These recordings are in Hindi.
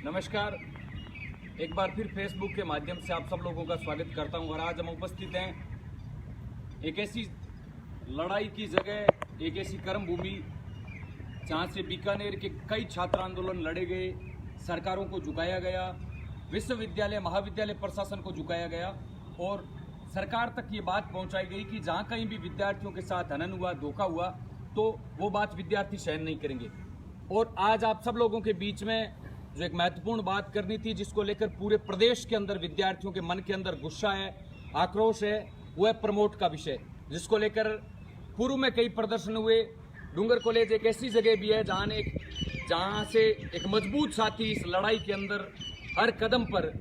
नमस्कार। एक बार फिर फेसबुक के माध्यम से आप सब लोगों का स्वागत करता हूं और आज हम उपस्थित हैं एक ऐसी लड़ाई की जगह, एक ऐसी कर्म भूमि जहां से बीकानेर के कई छात्र आंदोलन लड़े गए, सरकारों को झुकाया गया, विश्वविद्यालय महाविद्यालय प्रशासन को झुकाया गया और सरकार तक ये बात पहुंचाई गई कि जहां कहीं भी विद्यार्थियों के साथ हनन हुआ, धोखा हुआ तो वो बात विद्यार्थी सहन नहीं करेंगे। और आज आप सब लोगों के बीच में जो एक महत्वपूर्ण बात करनी थी, जिसको लेकर पूरे प्रदेश के अंदर विद्यार्थियों के मन के अंदर गुस्सा है, आक्रोश है, वो है प्रमोट का विषय, जिसको लेकर पूर्व में कई प्रदर्शन हुए। डूंगर कॉलेज एक ऐसी जगह भी है जहां से एक मजबूत साथी इस लड़ाई के अंदर हर कदम पर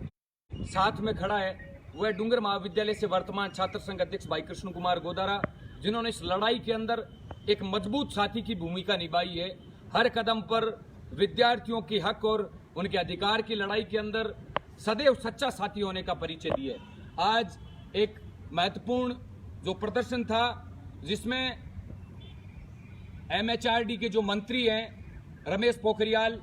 साथ में खड़ा है। वह डूंगर महाविद्यालय से वर्तमान छात्र संघ अध्यक्ष भाई कृष्ण कुमार गोदारा, जिन्होंने इस लड़ाई के अंदर एक मजबूत साथी की भूमिका निभाई है। हर कदम पर विद्यार्थियों की हक और उनके अधिकार की लड़ाई के अंदर सदैव सच्चा साथी होने का परिचय दिए। आज एक महत्वपूर्ण जो प्रदर्शन था, जिसमें MHRD के जो मंत्री हैं रमेश पोखरियाल,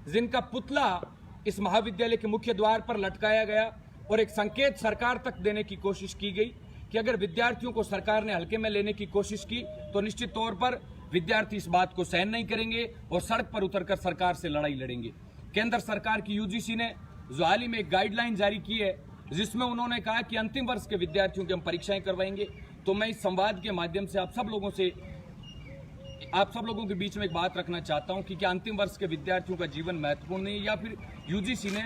जिनका पुतला इस महाविद्यालय के मुख्य द्वार पर लटकाया गया और एक संकेत सरकार तक देने की कोशिश की गई कि अगर विद्यार्थियों को सरकार ने हल्के में लेने की कोशिश की तो निश्चित तौर पर विद्यार्थी इस बात को सहन नहीं करेंगे और सड़क पर उतरकर सरकार से लड़ाई लड़ेंगे। केंद्र सरकार की UGC ने जो हाल ही में एक गाइडलाइन जारी की है, जिसमें उन्होंने कहा कि अंतिम वर्ष के विद्यार्थियों की हम परीक्षाएं करवाएंगे। तो मैं इस संवाद के माध्यम से आप सब लोगों के बीच में एक बात रखना चाहता हूं कि क्या अंतिम वर्ष के विद्यार्थियों का जीवन महत्वपूर्ण नहीं है, या फिर UGC ने,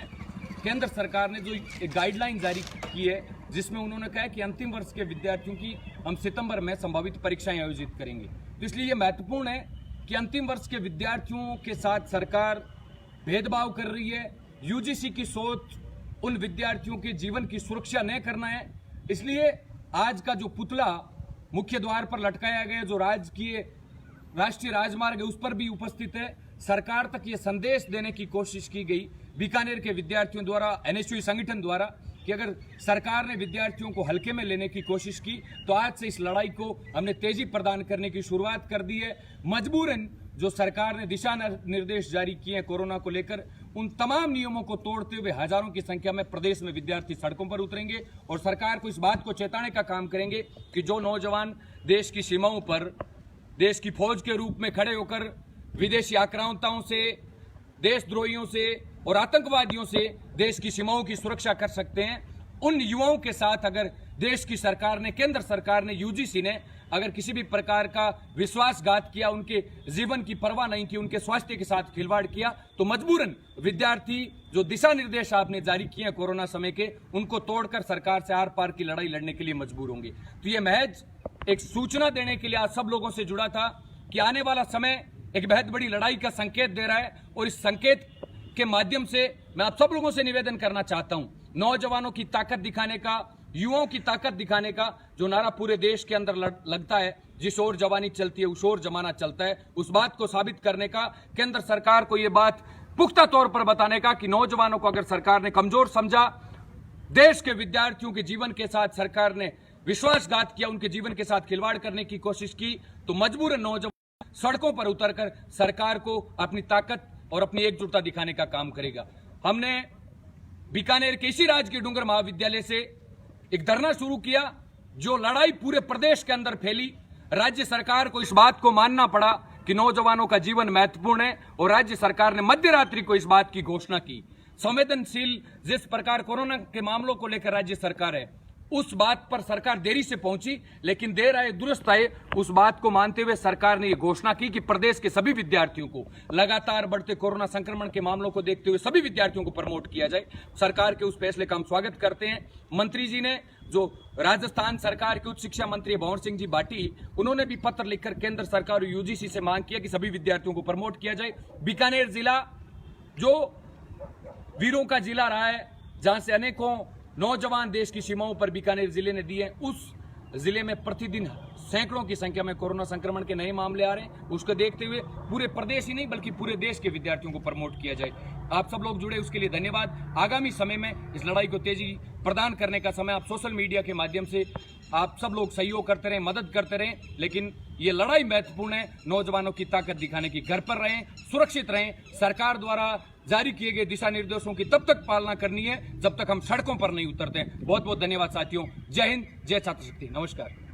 केंद्र सरकार ने जो एक गाइडलाइन जारी की है, जिसमें उन्होंने कहा कि अंतिम वर्ष के विद्यार्थियों की हम सितंबर में संभावित परीक्षाएं आयोजित करेंगे। तो इसलिए यह महत्वपूर्ण है कि अंतिम वर्ष के विद्यार्थियों के साथ सरकार भेदभाव कर रही है। UGC की सोच उन विद्यार्थियों के जीवन की सुरक्षा न करना है। इसलिए आज का जो पुतला मुख्य द्वार पर लटकाया गया, जो राष्ट्रीय राजमार्ग है, उस पर भी उपस्थित है। सरकार तक ये संदेश देने की कोशिश की गई बीकानेर के विद्यार्थियों द्वारा, NSU संगठन द्वारा, कि अगर सरकार ने विद्यार्थियों को हल्के में लेने की कोशिश की तो आज से इस लड़ाई को हमने तेजी प्रदान करने की शुरुआत कर दी है। मजबूरन जो सरकार ने दिशा निर्देश जारी किए हैं कोरोना को लेकर, उन तमाम नियमों को तोड़ते हुए हजारों की संख्या में प्रदेश में विद्यार्थी सड़कों पर उतरेंगे और सरकार को इस बात को चेताने का काम करेंगे कि जो नौजवान देश की सीमाओं पर देश की फौज के रूप में खड़े होकर विदेशी आक्रामकताओं से, देशद्रोहियों से और आतंकवादियों से देश की सीमाओं की सुरक्षा कर सकते हैं, उन युवाओं के साथ अगर देश की सरकार ने, केंद्र सरकार ने, UGC ने अगर किसी भी प्रकार का विश्वासघात किया, उनके जीवन की परवाह नहीं की, उनके स्वास्थ्य के साथ खिलवाड़ किया, तो मजबूरन विद्यार्थी जो दिशा निर्देश आपने जारी किए हैं कोरोना समय के, उनको तोड़कर सरकार से आर पार की लड़ाई लड़ने के लिए मजबूर होंगे। तो ये महज एक सूचना देने के लिए आज सब लोगों से जुड़ा था कि आने वाला समय एक बेहद बड़ी लड़ाई का संकेत दे रहा है और इस संकेत के माध्यम से मैं आप सब लोगों से निवेदन करना चाहता हूं, नौजवानों की ताकत दिखाने का, युवाओं की ताकत दिखाने का जो नारा पूरे देश के अंदर लगता है, जिस ओर जवानी चलती है उस ओर जमाना चलता है, उस बात को साबित करने का, केंद्र सरकार को यह बात पुख्ता तौर पर बताने का कि नौजवानों को अगर सरकार ने कमजोर समझा, देश के विद्यार्थियों के जीवन के साथ सरकार ने विश्वासघात किया, उनके जीवन के साथ खिलवाड़ करने की कोशिश की, तो मजबूरन नौजवान सड़कों पर उतरकर सरकार को अपनी ताकत और अपनी एकजुटता दिखाने का काम करेगा। हमने बीकानेर के इसी राज्य के डूंगर महाविद्यालय से एक धरना शुरू किया, जो लड़ाई पूरे प्रदेश के अंदर फैली। राज्य सरकार को इस बात को मानना पड़ा कि नौजवानों का जीवन महत्वपूर्ण है और राज्य सरकार ने मध्यरात्रि को इस बात की घोषणा की। संवेदनशील जिस प्रकार कोरोना के मामलों को लेकर राज्य सरकार है, उस बात पर सरकार देरी से पहुंची, लेकिन देर आए दुरुस्त आए, उस बात को मानते हुए सरकार ने यह घोषणा की कि प्रदेश के सभी विद्यार्थियों को लगातार बढ़ते कोरोना संक्रमण के मामलों को देखते हुए सभी विद्यार्थियों को प्रमोट किया जाए। सरकार के उस फैसले का हम स्वागत करते हैं। मंत्री जी ने, जो राजस्थान सरकार के उच्च शिक्षा मंत्री भंवर सिंह जी भाटी, उन्होंने भी पत्र लिखकर केंद्र सरकार और UGC से मांग किया कि सभी विद्यार्थियों को प्रमोट किया जाए। बीकानेर जिला जो वीरों का जिला रहा है, जहां से अनेकों नौजवान देश की सीमाओं पर बीकानेर जिले ने दिए, उस जिले में प्रतिदिन सैकड़ों की संख्या में कोरोना संक्रमण के नए मामले आ रहे हैं। उसको देखते हुए पूरे प्रदेश ही नहीं बल्कि पूरे देश के विद्यार्थियों को प्रमोट किया जाए। आप सब लोग जुड़े, उसके लिए धन्यवाद। आगामी समय में इस लड़ाई को तेजी प्रदान करने का समय आप सोशल मीडिया के माध्यम से आप सब लोग सहयोग करते रहें, मदद करते रहें, लेकिन ये लड़ाई महत्वपूर्ण है। नौजवानों की ताकत दिखाने की, घर पर रहें, सुरक्षित रहें। सरकार द्वारा जारी किए गए दिशा निर्देशों की तब तक पालना करनी है जब तक हम सड़कों पर नहीं उतरते हैं। बहुत बहुत धन्यवाद साथियों। जय हिंद, जय छात्र शक्ति। नमस्कार।